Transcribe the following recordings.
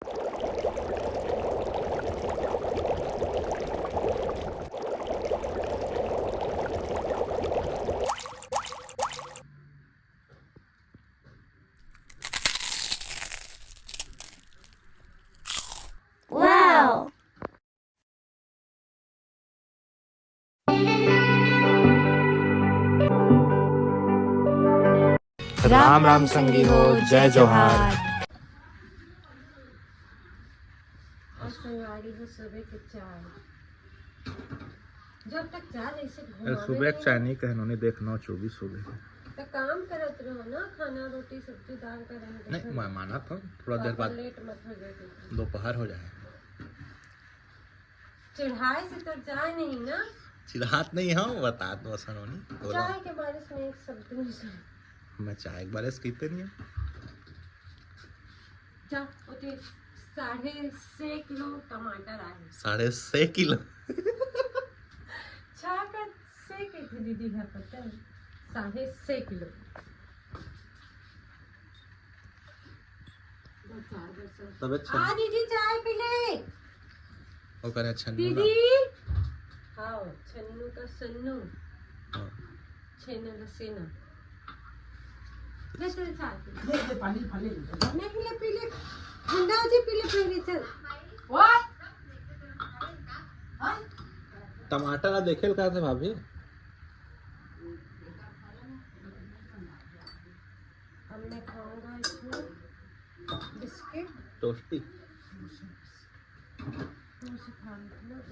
Wow! Ram Ram संगी हो, जय जोहार। और संगवारी हो सुबह के चाय। जब तक चाय ऐसे घुमावे सुबह चाय नहीं कहनो नहीं देखना 24 हो गए तो काम करत रहो ना, खाना रोटी सब्जी दाल का रहे नहीं मैं माना था थोड़ा देर बाद लेट मत हो जाए, दोपहर हो जाए। चिढ़ाई से तो चाय नहीं ना, चिढ़ात नहीं हम बता दो सनोनी चाय के बारिश में एक शब्द नहीं सुना। मैं चाय एक बार कहते नहीं जा उते 6.5 किलो टमाटर आए। 6.5 किलो चाय का से के थे दीदी घर पता है 6.5 किलो। तब अच्छा आ दीदी चाय पी ले। वो करे छन्नू दीदी हाँ छन्नू का सन्नू छेना का सेना ले चल चाय पी ले पानी फाले नहीं पी ले ठंडा हो जाए पी ले पहले चल। व्हाट टमाटर आप देखे कहा थे भाभी अब मैं खाऊंगा इसमें बिस्किट टोस्टी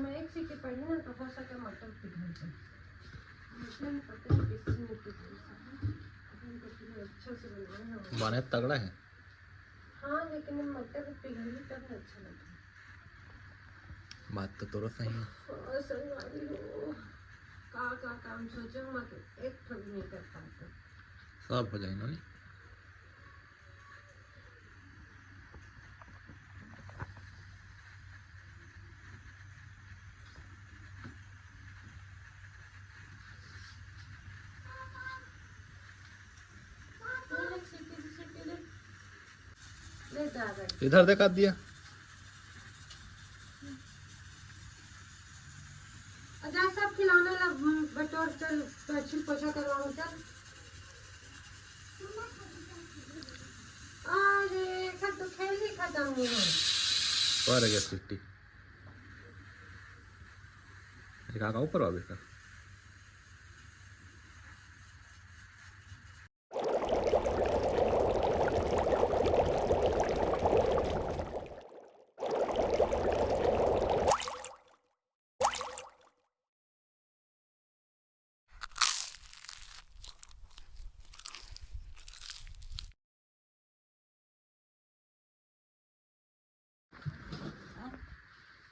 मैं एक सीटी पढ़ी ना तो हो सके मटर पिघल जाए, मुझे नहीं पता है किससे नहीं पिघल अच्छा से बनाना है। बने तगड़ा है हाँ लेकिन मटर पिघली तब अच्छा लगता है। बात तो तोरो सही है। संगवारी हो का काम सोचो मत, एक ठग नहीं कर पाते सब हो जाए नहीं इधर देखा दिया अच्छा सब खिलौने लग बटोर चल अच्छी पोछा करवाऊं चल। अरे खत तो खेल ही खत्म नहीं है। पर गया सिटी एक आगा ऊपर वाले का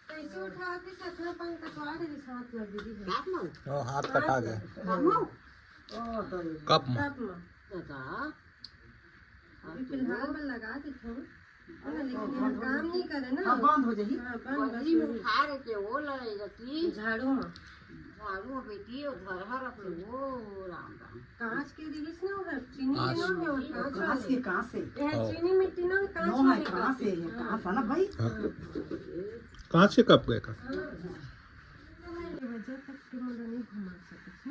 कैसे उठा के सतना पानी कटवा दे हाथ लग दीदी ओ हाथ कटा गया कप में अभी फिलहाल में लगा दे थोड़ा लेकिन हम काम नहीं करे ना बंद हो जाए। हाँ बंद बस उठा रहे थे वो लड़ाई झाड़ू में झाड़ू बेटी और घर रख वो राम राम कांच के दिली से ना चीनी के ना में कांच के कांच से चीनी मिट्टी ना कांच से कांच है ना भाई कांच के कप गए का वजह तक के मुझे नहीं घुमा सकते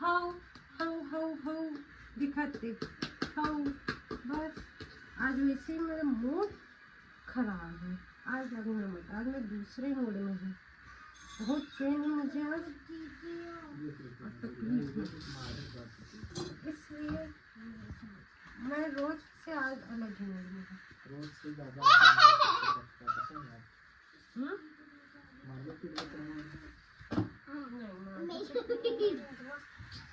हाउ हाउ हाउ हाउ दिखाते हाउ बस आज वैसे ही मेरा मूड खराब है। आज लगना मत, आज मैं दूसरे मूड में हूँ। बहुत पेन है मुझे आज और तकलीफ है, इसलिए मैं रोज से आज अलग ही मूड में हूँ।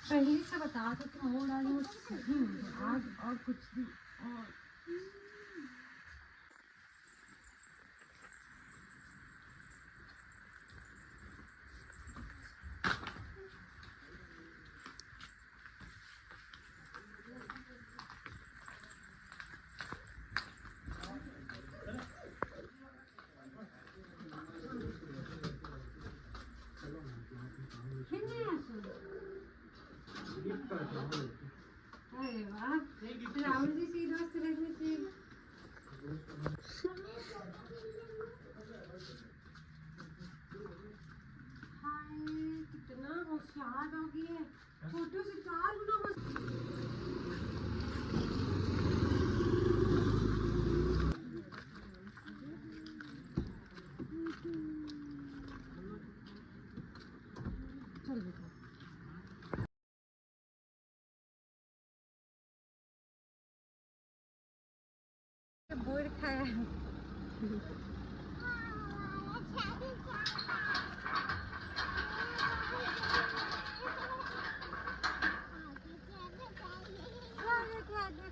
पहले से बता दो कि मूड आज मैं सही हूँ आज और कुछ भी और अरे वाह, राहुल जी सी दोस्त रहने से। हाय, कितना होशियार डॉगी है, छोटे से 4 गुना चल बेटा। बोर खाया है।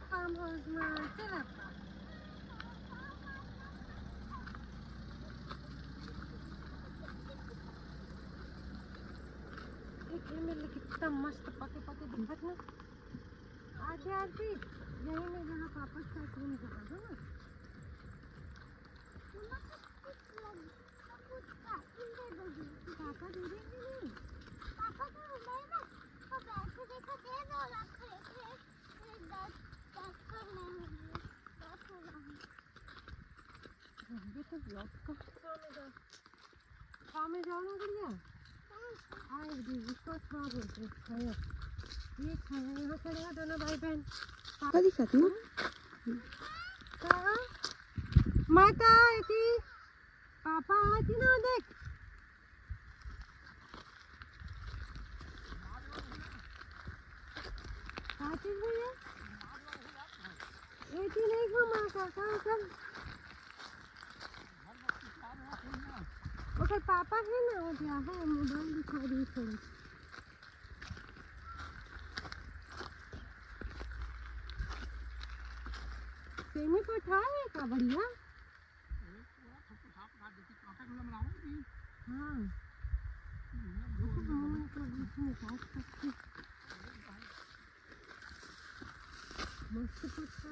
फार्म हाउस में चला मेरे कितना मस्त पके पके दिखत ना। आते आते यही में जहाँ पापा का रूम जगह है ना। पापा दे देंगे नहीं। पापा तो मैं ना तो बैठे देखो दे दो रखे थे 10 कर नहीं ये तो ब्लॉक का काम में जाओ ना बढ़िया। आए दी इसको खा बोलते खाया ये खाया यहाँ खड़ेगा दोनों भाई बहन। पापा दिखाती हूँ कहाँ माता आई थी पापा आई थी ना देख। आती हुई है ऐसी नहीं घुमा काका चल ओके पापा है ना वो क्या है मोबाइल दिखा दी थोड़ी। सेमी को उठाए का बढ़िया। हाँ मस्त पता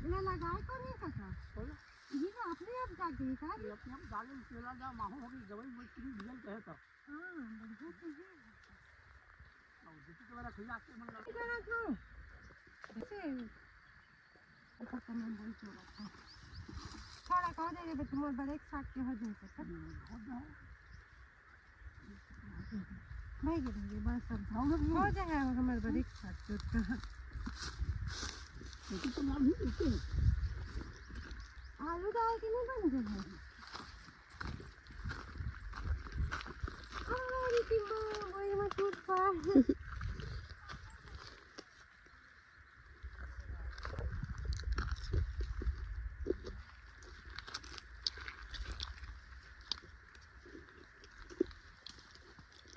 इन्हें लगाए को नहीं काका ये अपने आप जाके का ये अपने आप डाले चला जा माहो होगी दवाई मछली भिजल कहे तो हां बढ़िया तो है और जिसके द्वारा खिला के मन लगा करा तो ऐसे ऊपर का मैं बोल तो रखा थोड़ा कह देंगे तो तुम बड़े एक साथ के हो जाए तो भाई गिरेंगे बस सब हो जाए हमारे बड़े एक साथ तो कहां तो नाम ही आलू दाल के नहीं बन जाए अरे टिम्बा वही मत टूट पा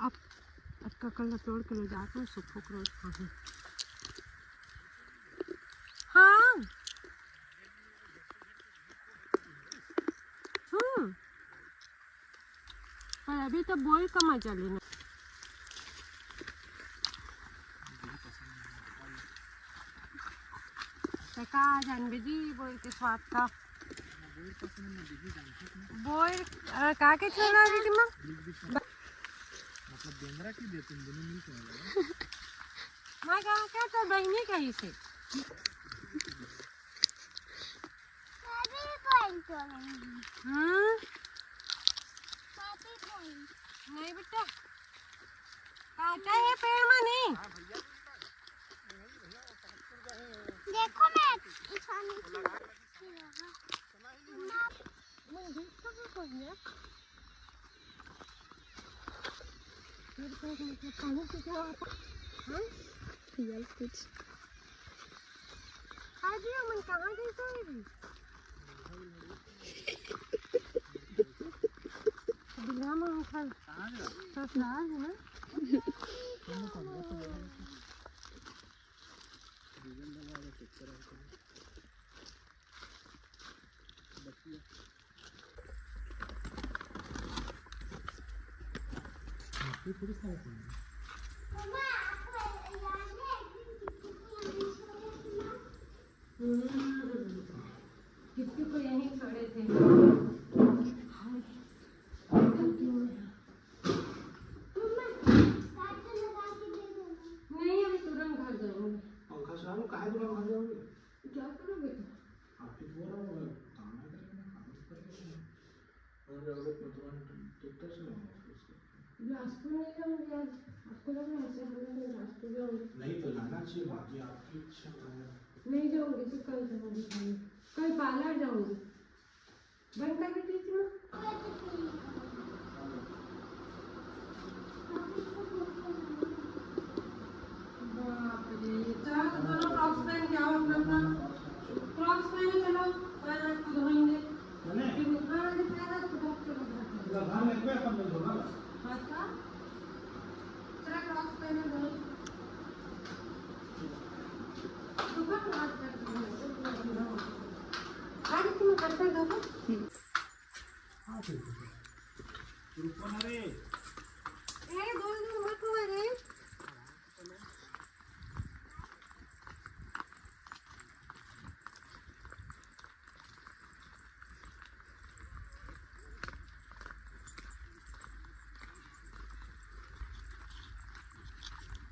अब का कल तोड़ के ले जाकर सुखो क्रोज खाए। हाँ पर अभी तो बोल का मजा लेना का जानबे जी बोल के स्वाद का बोल का के छोड़ा दी मां मतलब बेंद्रा की दे तुम दोनों मिल के मैं क्या तो बहनी कहीं से नहीं बेटा काटा है पेड़ में नहीं देखो मैं मन देख कहाँ को है मेरे को मतलब पानी से क्या होता हाँ यार कुछ खा दिया मन कहाँ जैसा है भी बिना में खा तो साल है ना किसी को यहीं छोड़े थे बिलासपुर नहीं जाऊंगी आज, आपको लग रहा है ऐसे हम लोग बिलासपुर जाऊंगी? नहीं तो जाना चाहिए, बाकी आपकी इच्छा है। नहीं जाऊंगी तो कल जाऊंगी, कल पार्लर जाऊंगी। बंद कर बेटी थी बाप रे, चलो दोनों क्रॉक्स पहन के आओ अपना अपना, क्रॉक्स पहने चलो, पैर हाथ को धोएंगे। हाँ आज पैर हाथ को धो के घर में कोई अपन नहीं होगा हाथ का, चलो क्रॉक्स पहने दो, सुबह हाथ कर दो, आज तुम करते दो। हाँ ठीक है, रुको ना रे। ए दूर दूर मत हुआ रे।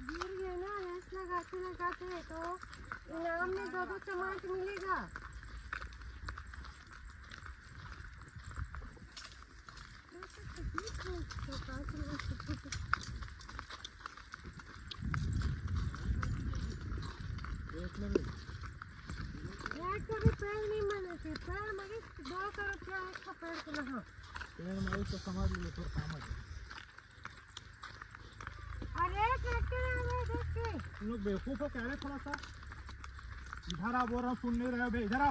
गिर गया ना, रेस लगाते लगाते तो इनाम में 2 टमाटर मिलेगा। कभी पैर नहीं मरे थे, पैर मरे 2 करोड़ क्या एक का पैर को लगा। पेड़ मारे तो समझ लो तो काम है। अरे ट्रैक्टर आ गए देख के। तुम लोग बेवकूफ हो कह रहे थोड़ा सा, इधर आ, बोल रहा हूँ सुन नहीं रहे हो बे, इधर आ।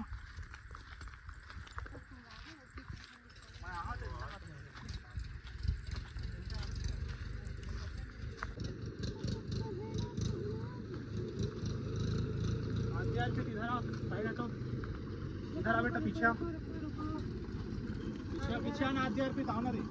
इधर आ, साइड हटो, इधर आ बेटा, पीछे आ, पीछे पीछे आना, आज यार पे आओ ना रे।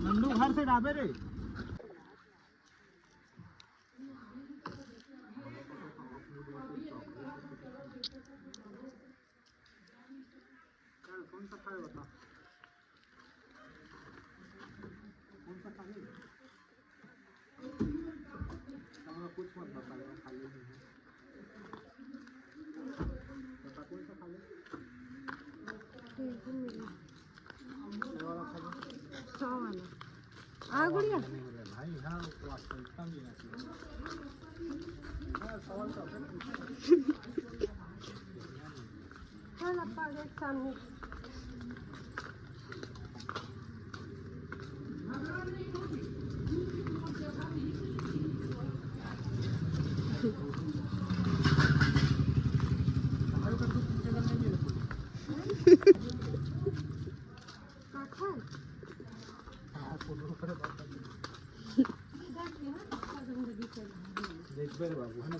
नंदू घर से डाबे रे। कौन सा खाए बता, कौन सा खाए? कुछ मत बता, खाली नहीं है, बता कौन सा खा ले। आ गुड़िया भाई यहाँ तो इतना भी ना चाहिए। चल अपा देख सामने। देख बाबू है ना,